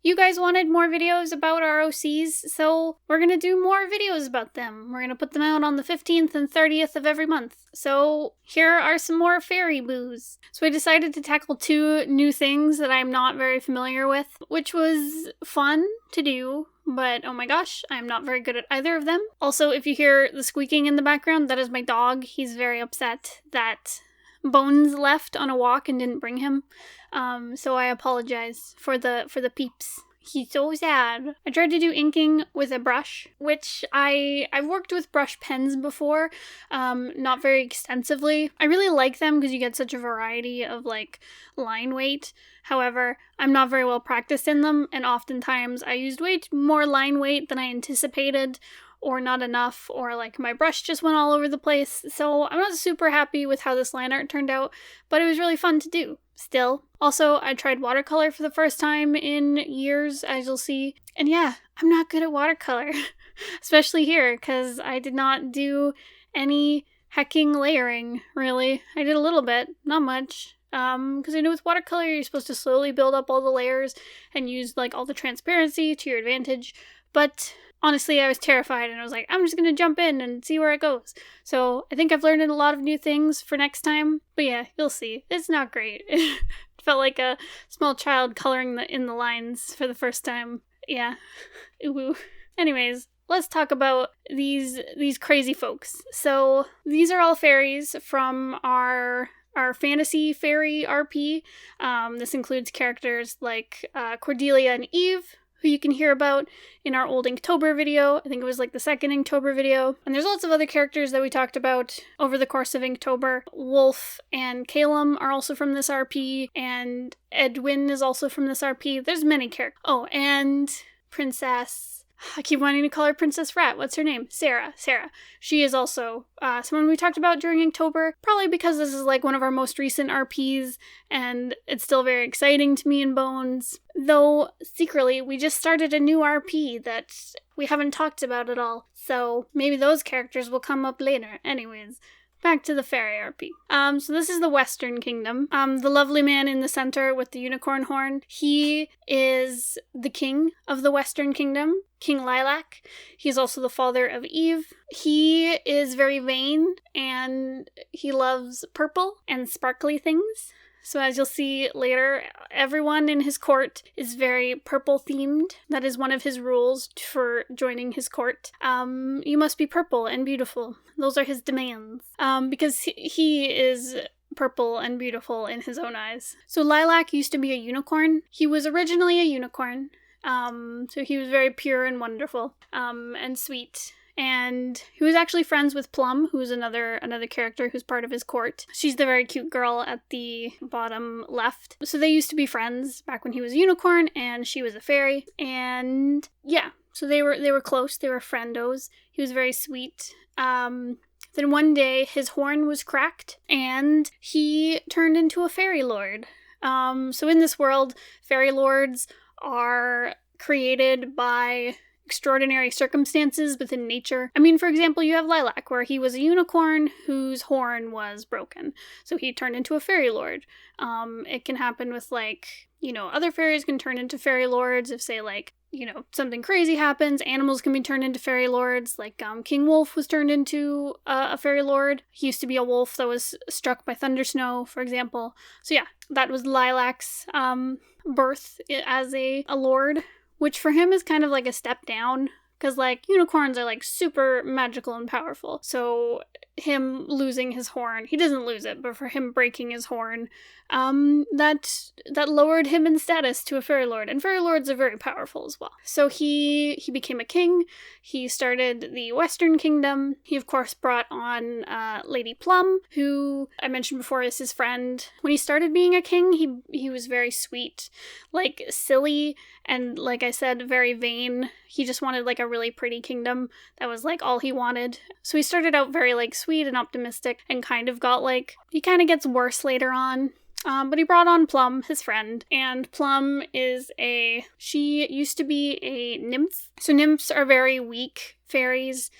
You guys wanted more videos about our OCs, so we're gonna do more videos about them. We're gonna put them out on the 15th and 30th of every month. So here are some more fairy boos. So I decided to tackle 2 new things that I'm not very familiar with, which was fun to do, but oh my gosh, I'm not very good at either of them. Also, if you hear the squeaking in the background, that is my dog. He's very upset that Bones left on a walk and didn't bring him. So I apologize for the peeps. He's so sad. I tried to do inking with a brush, which I've worked with brush pens before, not very extensively. I really like them because you get such a variety of like line weight. However, I'm not very well practiced in them, and oftentimes I used way more line weight than I anticipated, or not enough, or like my brush just went all over the place. So I'm not super happy with how this line art turned out, but it was really fun to do. Still. Also, I tried watercolor for the first time in years, as you'll see. And yeah, I'm not good at watercolor. Especially here, because I did not do any hecking layering, really. I did a little bit, not much. Because I know with watercolor, you're supposed to slowly build up all the layers and use like all the transparency to your advantage. But honestly, I was terrified and I was like, I'm just gonna jump in and see where it goes. So I think I've learned a lot of new things for next time. But yeah, you'll see. It's not great. It felt like a small child coloring in the lines for the first time. Yeah. Ooh. Anyways, let's talk about these crazy folks. So these are all fairies from our fantasy fairy RP. This includes characters like Cordelia and Eve, who you can hear about in our old Inktober video. I think it was like the second Inktober video. And there's lots of other characters that we talked about over the course of Inktober. Wolf and Calum are also from this RP, and Edwin is also from this RP. There's many characters. Oh, and Princess... I keep wanting to call her Princess Rat. What's her name? Sarah. She is also someone we talked about during Inktober, probably because this is like one of our most recent RPs, and it's still very exciting to me and Bones. Though, secretly, we just started a new RP that we haven't talked about at all, so maybe those characters will come up later. Anyways, back to the fairy RP. So this is the Western Kingdom. The lovely man in the center with the unicorn horn, he is the king of the Western Kingdom, King Lilac. He's also the father of Eve. He is very vain, and he loves purple and sparkly things. So as you'll see later, everyone in his court is very purple themed. That is one of his rules for joining his court. You must be purple and beautiful. Those are his demands. Because he is purple and beautiful in his own eyes. So Lilac used to be a unicorn. He was originally a unicorn. So he was very pure and wonderful, and sweet. And he was actually friends with Plum, who's another character who's part of his court. She's the very cute girl at the bottom left. So they used to be friends back when he was a unicorn and she was a fairy. And yeah, so they were close. They were friendos. He was very sweet. Then one day his horn was cracked and he turned into a fairy lord. So in this world, fairy lords are created by extraordinary circumstances within nature. I mean, for example, you have Lilac, where he was a unicorn whose horn was broken, so he turned into a fairy lord. It can happen with, like, other fairies can turn into fairy lords if, say, like, something crazy happens. Animals can be turned into fairy lords, like King Wolf was turned into a fairy lord. He used to be a wolf that was struck by thunder snow, for example. So yeah, that was Lilac's birth as a lord, which for him is kind of like a step down, because like unicorns are like super magical and powerful. So him losing his horn, he doesn't lose it, but for him breaking his horn, that lowered him in status to a fairy lord, and fairy lords are very powerful as well. So he became a king. He started the Western Kingdom. He of course brought on Lady Plum, who I mentioned before is his friend. When he started being a king, he was very sweet, like silly, and like I said, very vain. He just wanted like a really pretty kingdom. That was like all he wanted. So he started out very like sweet and optimistic, and kind of got like, he kind of gets worse later on. But he brought on Plum, his friend, and Plum she used to be a nymph. So nymphs are very weak fairies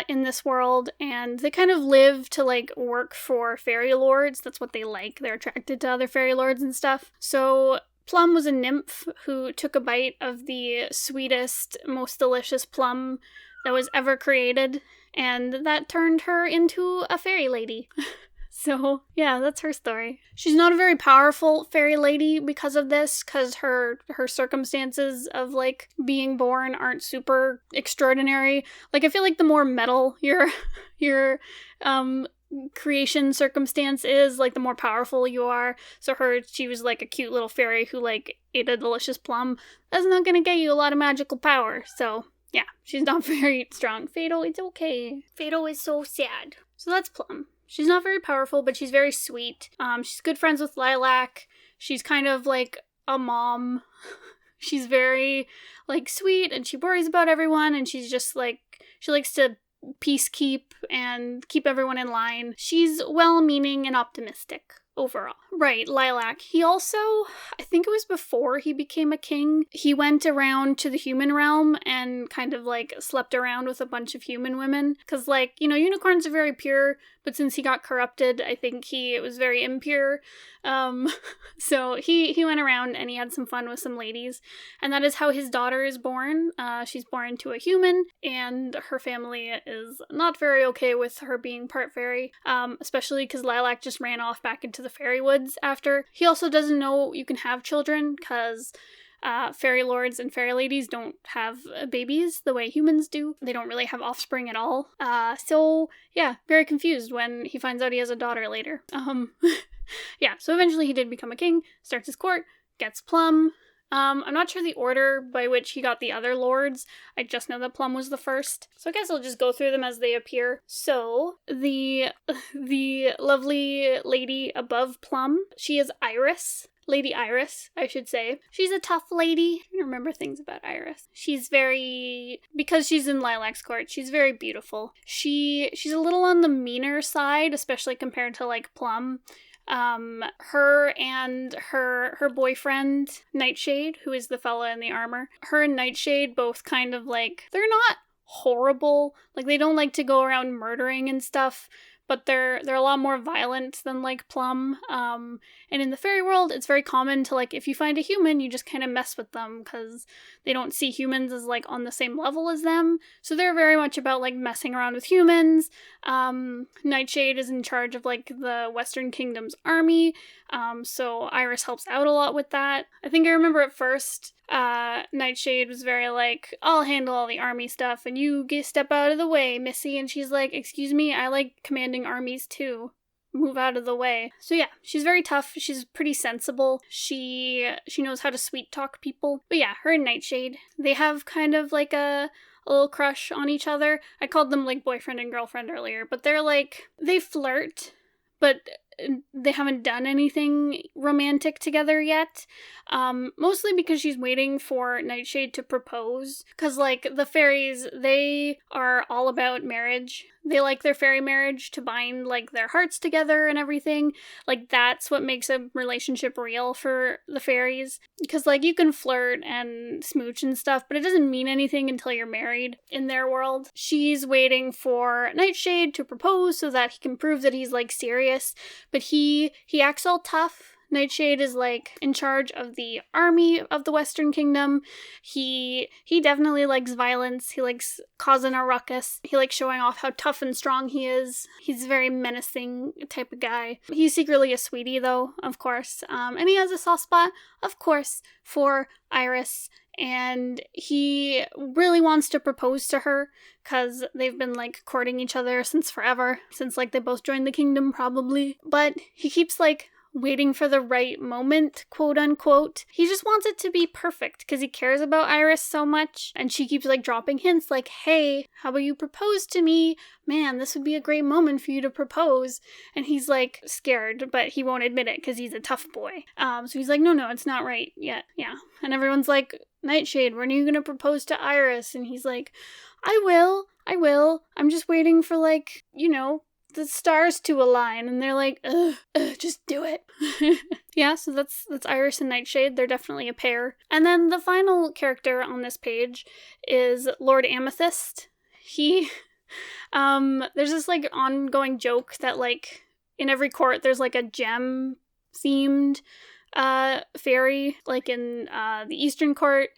in this world, and they kind of live to like work for fairy lords. That's what they like. They're attracted to other fairy lords and stuff. So Plum was a nymph who took a bite of the sweetest, most delicious plum that was ever created, and that turned her into a fairy lady. So, yeah, that's her story. She's not a very powerful fairy lady because of this, because her circumstances of, like, being born aren't super extraordinary. Like, I feel like the more metal your creation circumstance is, like, the more powerful you are. So she was, like, a cute little fairy who, like, ate a delicious plum. That's not gonna get you a lot of magical power, so... yeah, she's not very strong. Fatal, it's okay. Fatal is so sad. So that's Plum. She's not very powerful, but she's very sweet. She's good friends with Lilac. She's kind of like a mom. She's very, like, sweet, and she worries about everyone, and she's just, like, she likes to peacekeep and keep everyone in line. She's well-meaning and optimistic. Overall. Right, Lilac. He also, I think it was before he became a king, he went around to the human realm and kind of, like, slept around with a bunch of human women. Because, like, you know, unicorns are very pure, but since he got corrupted, I think it was very impure. So he went around and he had some fun with some ladies. And that is how his daughter is born. She's born to a human, and her family is not very okay with her being part fairy, especially because Lilac just ran off back into the fairy woods after. He also doesn't know you can have children, because fairy lords and fairy ladies don't have babies the way humans do. They don't really have offspring at all. So yeah, very confused when he finds out he has a daughter later. Yeah, so eventually he did become a king, starts his court, gets Plum. I'm not sure the order by which he got the other lords. I just know that Plum was the first. So I guess I'll just go through them as they appear. So, the lovely lady above Plum, she is Iris. Lady Iris, I should say. She's a tough lady. I remember things about Iris. She's very... because she's in Lilac's court, she's very beautiful. She's a little on the meaner side, especially compared to, like, Plum. Her and her boyfriend, Nightshade, who is the fella in the armor, her and Nightshade both kind of, like, they're not horrible. Like, they don't like to go around murdering and stuff, but they're a lot more violent than, like, Plum. And in the fairy world, it's very common to, like, if you find a human, you just kind of mess with them, because they don't see humans as, like, on the same level as them. So they're very much about, like, messing around with humans. Nightshade is in charge of, like, the Western Kingdom's army, so Iris helps out a lot with that. I think I remember at first, Nightshade was very like, I'll handle all the army stuff, and you step out of the way, Missy. And she's like, excuse me, I like commanding armies too. Move out of the way. So yeah, she's very tough. She's pretty sensible. She knows how to sweet talk people. But yeah, her and Nightshade, they have kind of like a little crush on each other. I called them like boyfriend and girlfriend earlier, but they're like, they flirt, but they haven't done anything romantic together yet. Mostly because she's waiting for Nightshade to propose. Because, like, the fairies, they are all about marriage. They like their fairy marriage to bind, like, their hearts together and everything. Like, that's what makes a relationship real for the fairies. Because, like, you can flirt and smooch and stuff, but it doesn't mean anything until you're married in their world. She's waiting for Nightshade to propose so that he can prove that he's, like, serious. But he acts all tough. Nightshade is, like, in charge of the army of the Western Kingdom. He definitely likes violence. He likes causing a ruckus. He likes showing off how tough and strong he is. He's a very menacing type of guy. He's secretly a sweetie, though, of course. And he has a soft spot, of course, for Iris. And he really wants to propose to her, because they've been, like, courting each other since forever. Since, like, they both joined the kingdom, probably. But he keeps, like, waiting for the right moment, quote unquote. He just wants it to be perfect because he cares about Iris so much, and she keeps like dropping hints like, hey, how about you propose to me? Man, this would be a great moment for you to propose. And he's like scared, but he won't admit it because he's a tough boy. So he's like, no, it's not right yet. Yeah. And everyone's like, Nightshade, when are you gonna propose to Iris? And he's like, I will. I'm just waiting for, like, you know, the stars to align. And they're like, just do it. Yeah, so that's Iris and Nightshade. They're definitely a pair. And then the final character on this page is Lord Amethyst. He, there's this, like, ongoing joke that, like, in every court there's, like, a gem-themed fairy, like in the Eastern Court.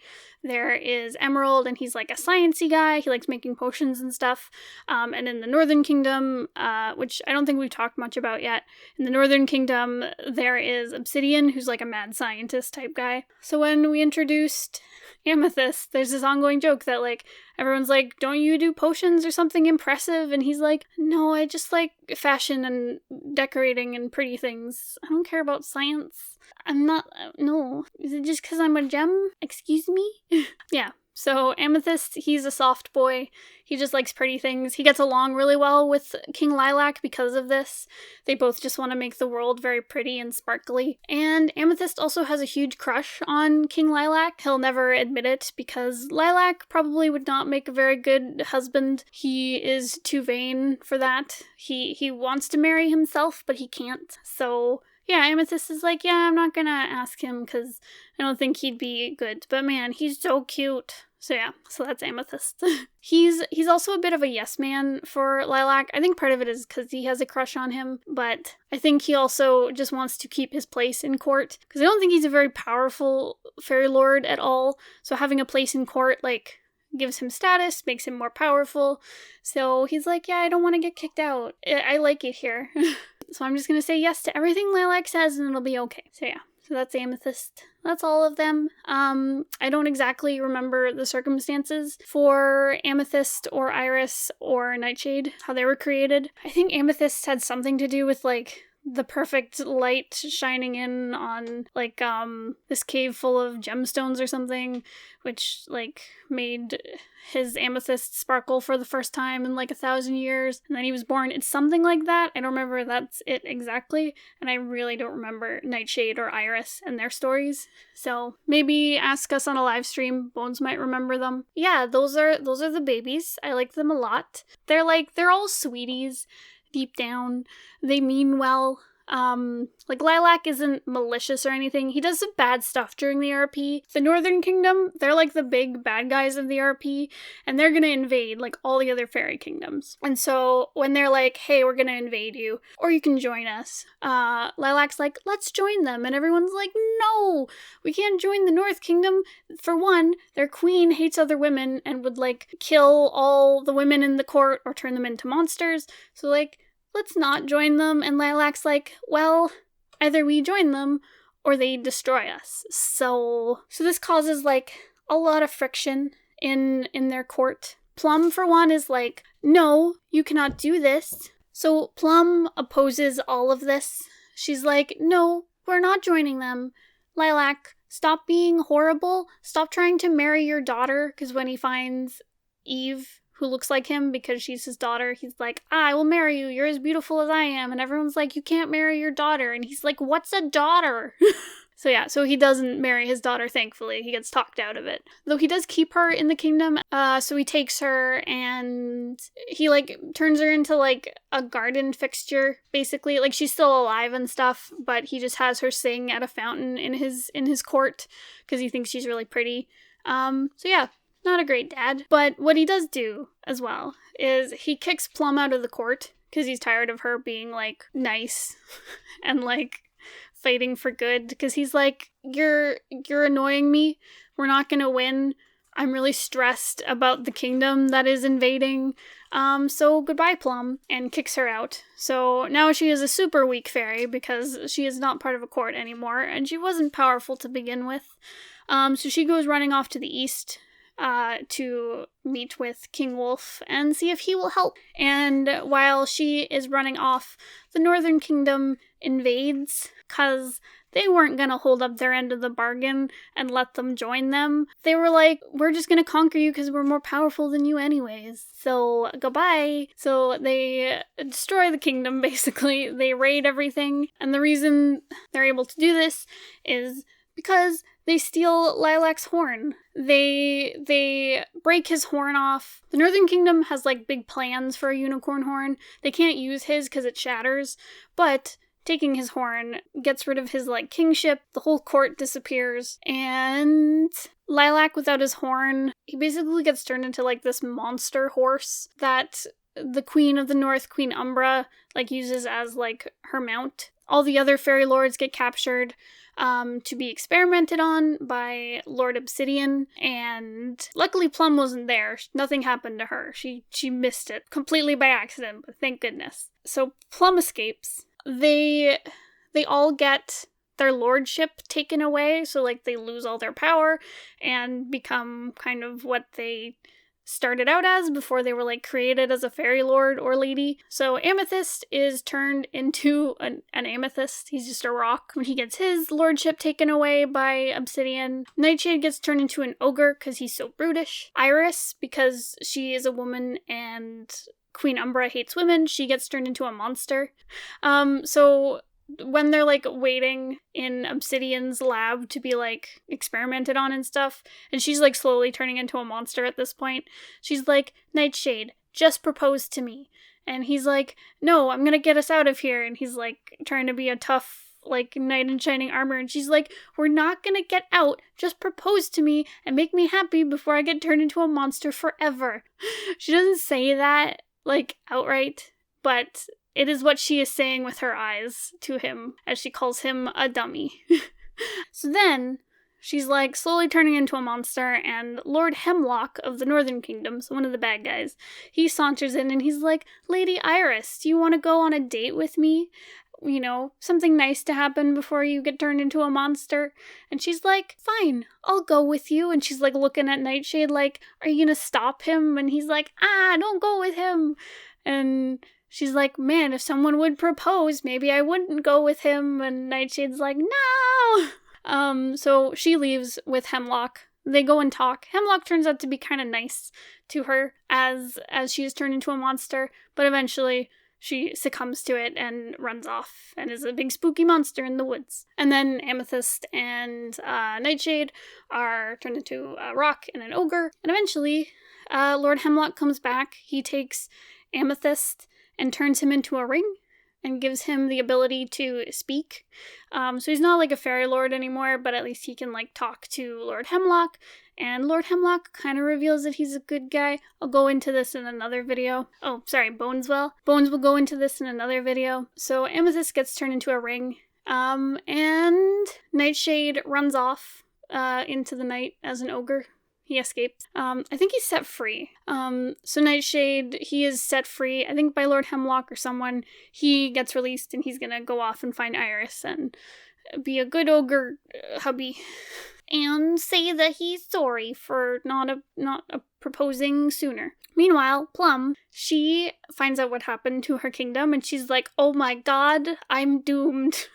There is Emerald, and he's like a sciencey guy. He likes making potions and stuff. And in the Northern Kingdom, which I don't think we've talked much about yet, in the Northern Kingdom, there is Obsidian, who's like a mad scientist type guy. So when we introduced Amethyst, there's this ongoing joke that, like, everyone's like, don't you do potions or something impressive? And he's like, no, I just like fashion and decorating and pretty things. I don't care about science. I'm not, no. Is it just because I'm a gem? Excuse me? Yeah. So Amethyst, he's a soft boy. He just likes pretty things. He gets along really well with King Lilac because of this. They both just want to make the world very pretty and sparkly. And Amethyst also has a huge crush on King Lilac. He'll never admit it because Lilac probably would not make a very good husband. He is too vain for that. He wants to marry himself, but he can't. So yeah, Amethyst is like, yeah, I'm not gonna ask him because I don't think he'd be good. But man, he's so cute. So yeah, so that's Amethyst. He's also a bit of a yes man for Lilac. I think part of it is because he has a crush on him, but I think he also just wants to keep his place in court because I don't think he's a very powerful fairy lord at all. So having a place in court, like, gives him status, makes him more powerful. So he's like, yeah, I don't want to get kicked out. I like it here. So I'm just going to say yes to everything Lilac says and it'll be okay. So yeah, so that's Amethyst. That's all of them. I don't exactly remember the circumstances for Amethyst or Iris or Nightshade, how they were created. I think Amethyst had something to do with, like, the perfect light shining in on, like, this cave full of gemstones or something, which, like, made his amethyst sparkle for the first time in, like, 1,000 years, and then he was born. It's something like that. I don't remember if that's it exactly, and I really don't remember Nightshade or Iris and their stories, so maybe ask us on a live stream. Bones might remember them. Yeah, those are the babies. I like them a lot. They're all sweeties. Deep down, they mean well. Like, Lilac isn't malicious or anything. He does some bad stuff during the RP. The Northern Kingdom, they're like the big bad guys of the RP, and they're gonna invade, like, all the other fairy kingdoms. And so when they're like, hey, we're gonna invade you, or you can join us, Lilac's like, let's join them, and everyone's like, no, we can't join the North Kingdom. For one, their queen hates other women and would, like, kill all the women in the court or turn them into monsters, so, like, let's not join them. And Lilac's like, well, either we join them or they destroy us. So this causes, like, a lot of friction in their court. Plum, for one, is like, no, you cannot do this. So Plum opposes all of this. She's like, no, we're not joining them. Lilac, stop being horrible. Stop trying to marry your daughter. Because when he finds Eve, who looks like him because she's his daughter, he's like, I will marry you, you're as beautiful as I am. And everyone's like, you can't marry your daughter. And he's like, what's a daughter? So yeah, so he doesn't marry his daughter, thankfully. He gets talked out of it. Though he does keep her in the kingdom, so he takes her and he, like, turns her into, like, a garden fixture, basically. Like, she's still alive and stuff, but he just has her sing at a fountain in his court because he thinks she's really pretty. So yeah. Not a great dad. But what he does do, as well, is he kicks Plum out of the court because he's tired of her being, like, nice and, like, fighting for good. Because he's like, you're annoying me. We're not gonna win. I'm really stressed about the kingdom that is invading. So goodbye, Plum. And kicks her out. So now she is a super weak fairy because she is not part of a court anymore. And she wasn't powerful to begin with. So she goes running off to the east to meet with King Wolf and see if he will help. And while she is running off, the Northern Kingdom invades, because they weren't gonna hold up their end of the bargain and let them join them. They were like, we're just gonna conquer you because we're more powerful than you anyways, so goodbye. So they destroy the kingdom, basically. They raid everything, and the reason they're able to do this is because they steal Lilac's horn. They break his horn off. The Northern Kingdom has, like, big plans for a unicorn horn. They can't use his because it shatters, but taking his horn gets rid of his, like, kingship. The whole court disappears, and Lilac, without his horn, he basically gets turned into, like, this monster horse that the Queen of the North, Queen Umbra, like, uses as, like, her mount. all the other fairy lords get captured to be experimented on by Lord Obsidian, and luckily Plum wasn't there. Nothing happened to her. She missed it completely by accident, but thank goodness. So Plum escapes. They all get their lordship taken away, so like they lose all their power and become kind of what they started out as before they were like created as a fairy lord or lady. So Amethyst is turned into an amethyst. He's just a rock when he gets his lordship taken away by Obsidian. Nightshade gets turned into an ogre because he's so brutish. Iris, because she is a woman and Queen Umbra hates women, she gets turned into a monster. So when they're like waiting in Obsidian's lab to be like experimented on and stuff, and she's like slowly turning into a monster at this point, she's like, Nightshade, just propose to me. And he's like, no, I'm gonna get us out of here. And he's like trying to be a tough like knight in shining armor, and she's like, we're not gonna get out, just propose to me and make me happy before I get turned into a monster forever. She doesn't say that like outright, but it is what she is saying with her eyes to him as she calls him a dummy. So then she's like slowly turning into a monster, and Lord Hemlock of the Northern Kingdom, so one of the bad guys, he saunters in and he's like, Lady Iris, do you want to go on a date with me? You know, something nice to happen before you get turned into a monster. And she's like, fine, I'll go with you. And she's like looking at Nightshade like, are you gonna stop him? And he's like, don't go with him. And she's like, man, if someone would propose, maybe I wouldn't go with him. And Nightshade's like, no! So she leaves with Hemlock. They go and talk. Hemlock turns out to be kind of nice to her as she is turned into a monster, but eventually she succumbs to it and runs off and is a big spooky monster in the woods. And then Amethyst and Nightshade are turned into a rock and an ogre. And eventually, Lord Hemlock comes back. He takes Amethyst and turns him into a ring and gives him the ability to speak. So he's not like a fairy lord anymore, but at least he can like talk to Lord Hemlock. And Lord Hemlock kind of reveals that he's a good guy. I'll go into this in another video. Oh, sorry, Bones will. Bones will go into this in another video. So Amethyst gets turned into a ring. And Nightshade runs off into the night as an ogre. He escapes. I think he's set free. So Nightshade, he is set free, I think by Lord Hemlock or someone. He gets released and he's gonna go off and find Iris and be a good ogre hubby. And say that he's sorry for not proposing sooner. Meanwhile, Plum, she finds out what happened to her kingdom and she's like, oh my god, I'm doomed.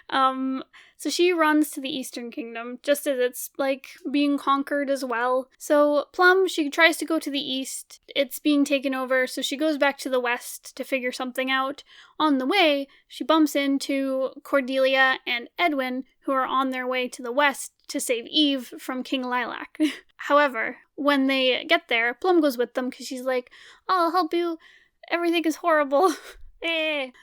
So she runs to the Eastern Kingdom, just as it's, like, being conquered as well. So Plum, she tries to go to the east. It's being taken over, so she goes back to the west to figure something out. On the way, she bumps into Cordelia and Edwin, who are on their way to the west to save Eve from King Lilac. However, when they get there, Plum goes with them because she's like, I'll help you. Everything is horrible.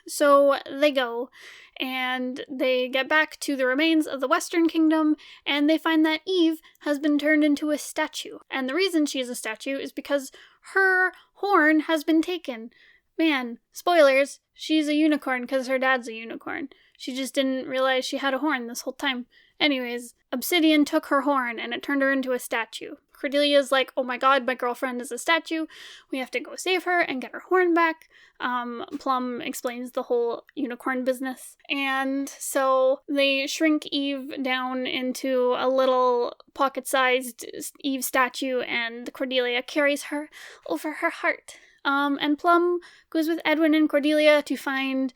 So they go, and they get back to the remains of the Western Kingdom, and they find that Eve has been turned into a statue. And the reason she is a statue is because her horn has been taken. Man, spoilers, she's a unicorn because her dad's a unicorn. She just didn't realize she had a horn this whole time. Anyways, Obsidian took her horn, and it turned her into a statue. Cordelia's like, oh my god, my girlfriend is a statue. We have to go save her and get her horn back. Plum explains the whole unicorn business. And so they shrink Eve down into a little pocket-sized Eve statue, and Cordelia carries her over her heart. And Plum goes with Edwin and Cordelia to find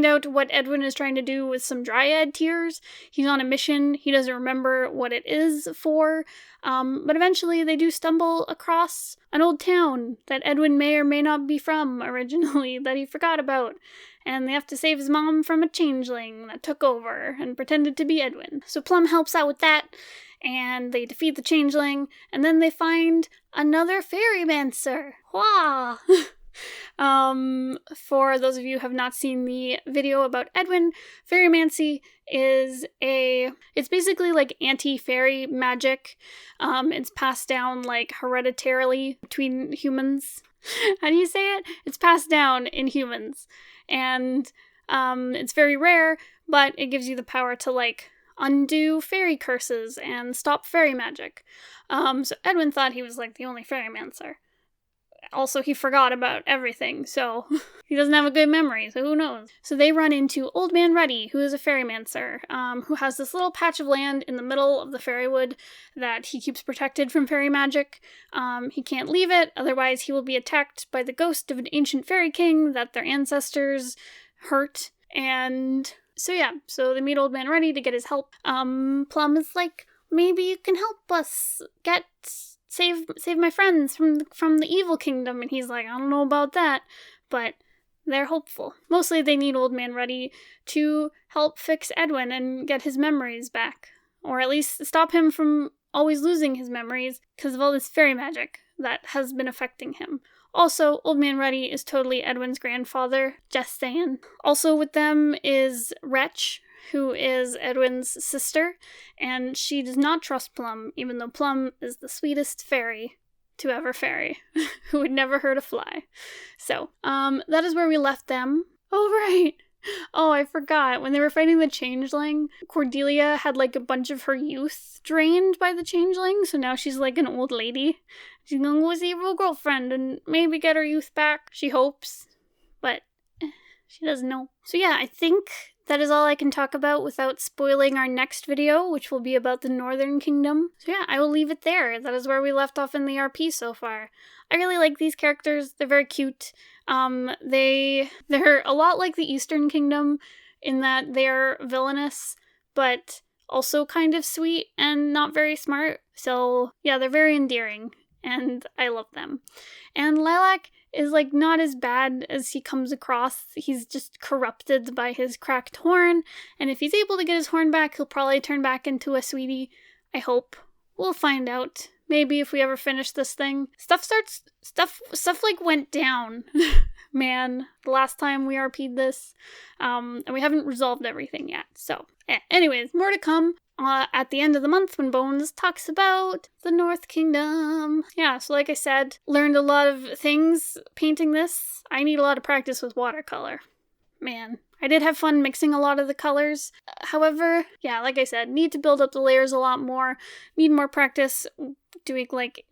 out what Edwin is trying to do with some dryad tears. He's on a mission. He doesn't remember what it is for. But eventually they do stumble across an old town that Edwin may or may not be from originally, that he forgot about. And they have to save his mom from a changeling that took over and pretended to be Edwin. So Plum helps out with that, and they defeat the changeling, and then they find another fairymancer. Wah! For those of you who have not seen the video about Edwin, fairymancy is it's basically like anti-fairy magic. It's passed down like hereditarily between humans. How do you say it? It's passed down in humans. And It's very rare, but it gives you the power to, like, undo fairy curses and stop fairy magic. So Edwin thought he was, like, the only fairymancer. Also, he forgot about everything, so he doesn't have a good memory, so who knows? So they run into Old Man Ruddy, who is a fairymancer, who has this little patch of land in the middle of the fairywood that he keeps protected from fairy magic. He can't leave it, otherwise he will be attacked by the ghost of an ancient fairy king that their ancestors hurt, and so they meet Old Man Ruddy to get his help. Plum is like, maybe you can help us save my friends from the evil kingdom, and he's like, I don't know about that, but they're hopeful. Mostly they need Old Man Ruddy to help fix Edwin and get his memories back, or at least stop him from always losing his memories because of all this fairy magic that has been affecting him. Also, Old Man Ruddy is totally Edwin's grandfather, just saying. Also with them is Wretch, who is Edwin's sister, and she does not trust Plum, even though Plum is the sweetest fairy to ever fairy, who would never hurt a fly. So, that is where we left them. Oh, right! Oh, I forgot. When they were fighting the Changeling, Cordelia had, like, a bunch of her youth drained by the Changeling, so now she's, like, an old lady. She's gonna go see her girlfriend and maybe get her youth back, she hopes. But she doesn't know. So yeah, I think that is all I can talk about without spoiling our next video, which will be about the Northern Kingdom. So yeah, I will leave it there. That is where we left off in the RP so far. I really like these characters. They're very cute. They're a lot like the Eastern Kingdom in that they're villainous, but also kind of sweet and not very smart. So yeah, they're very endearing, and I love them. And Lilac is, like, not as bad as he comes across. He's just corrupted by his cracked horn, and if he's able to get his horn back, he'll probably turn back into a sweetie. I hope. We'll find out. Maybe if we ever finish this thing. Stuff like went down. Man, the last time we RP'd this. And we haven't resolved everything yet. So, anyways, more to come. At the end of the month when Bones talks about the North Kingdom. Yeah, so like I said, learned a lot of things painting this. I need a lot of practice with watercolor. Man, I did have fun mixing a lot of the colors. However, yeah, like I said, need to build up the layers a lot more. Need more practice doing, like,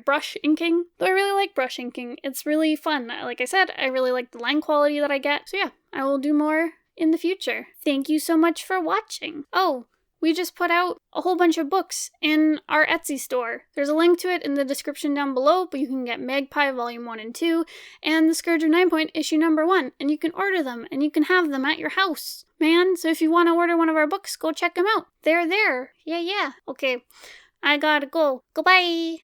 brush inking. Though I really like brush inking. It's really fun. Like I said, I really like the line quality that I get. So yeah, I will do more in the future. Thank you so much for watching. Oh, we just put out a whole bunch of books in our Etsy store. There's a link to it in the description down below, but you can get Magpie Volume 1 and 2 and The Scourge of Ninepoint issue number 1, and you can order them, and you can have them at your house, man. So if you want to order one of our books, go check them out. They're there. Yeah. Okay, I gotta go. Goodbye!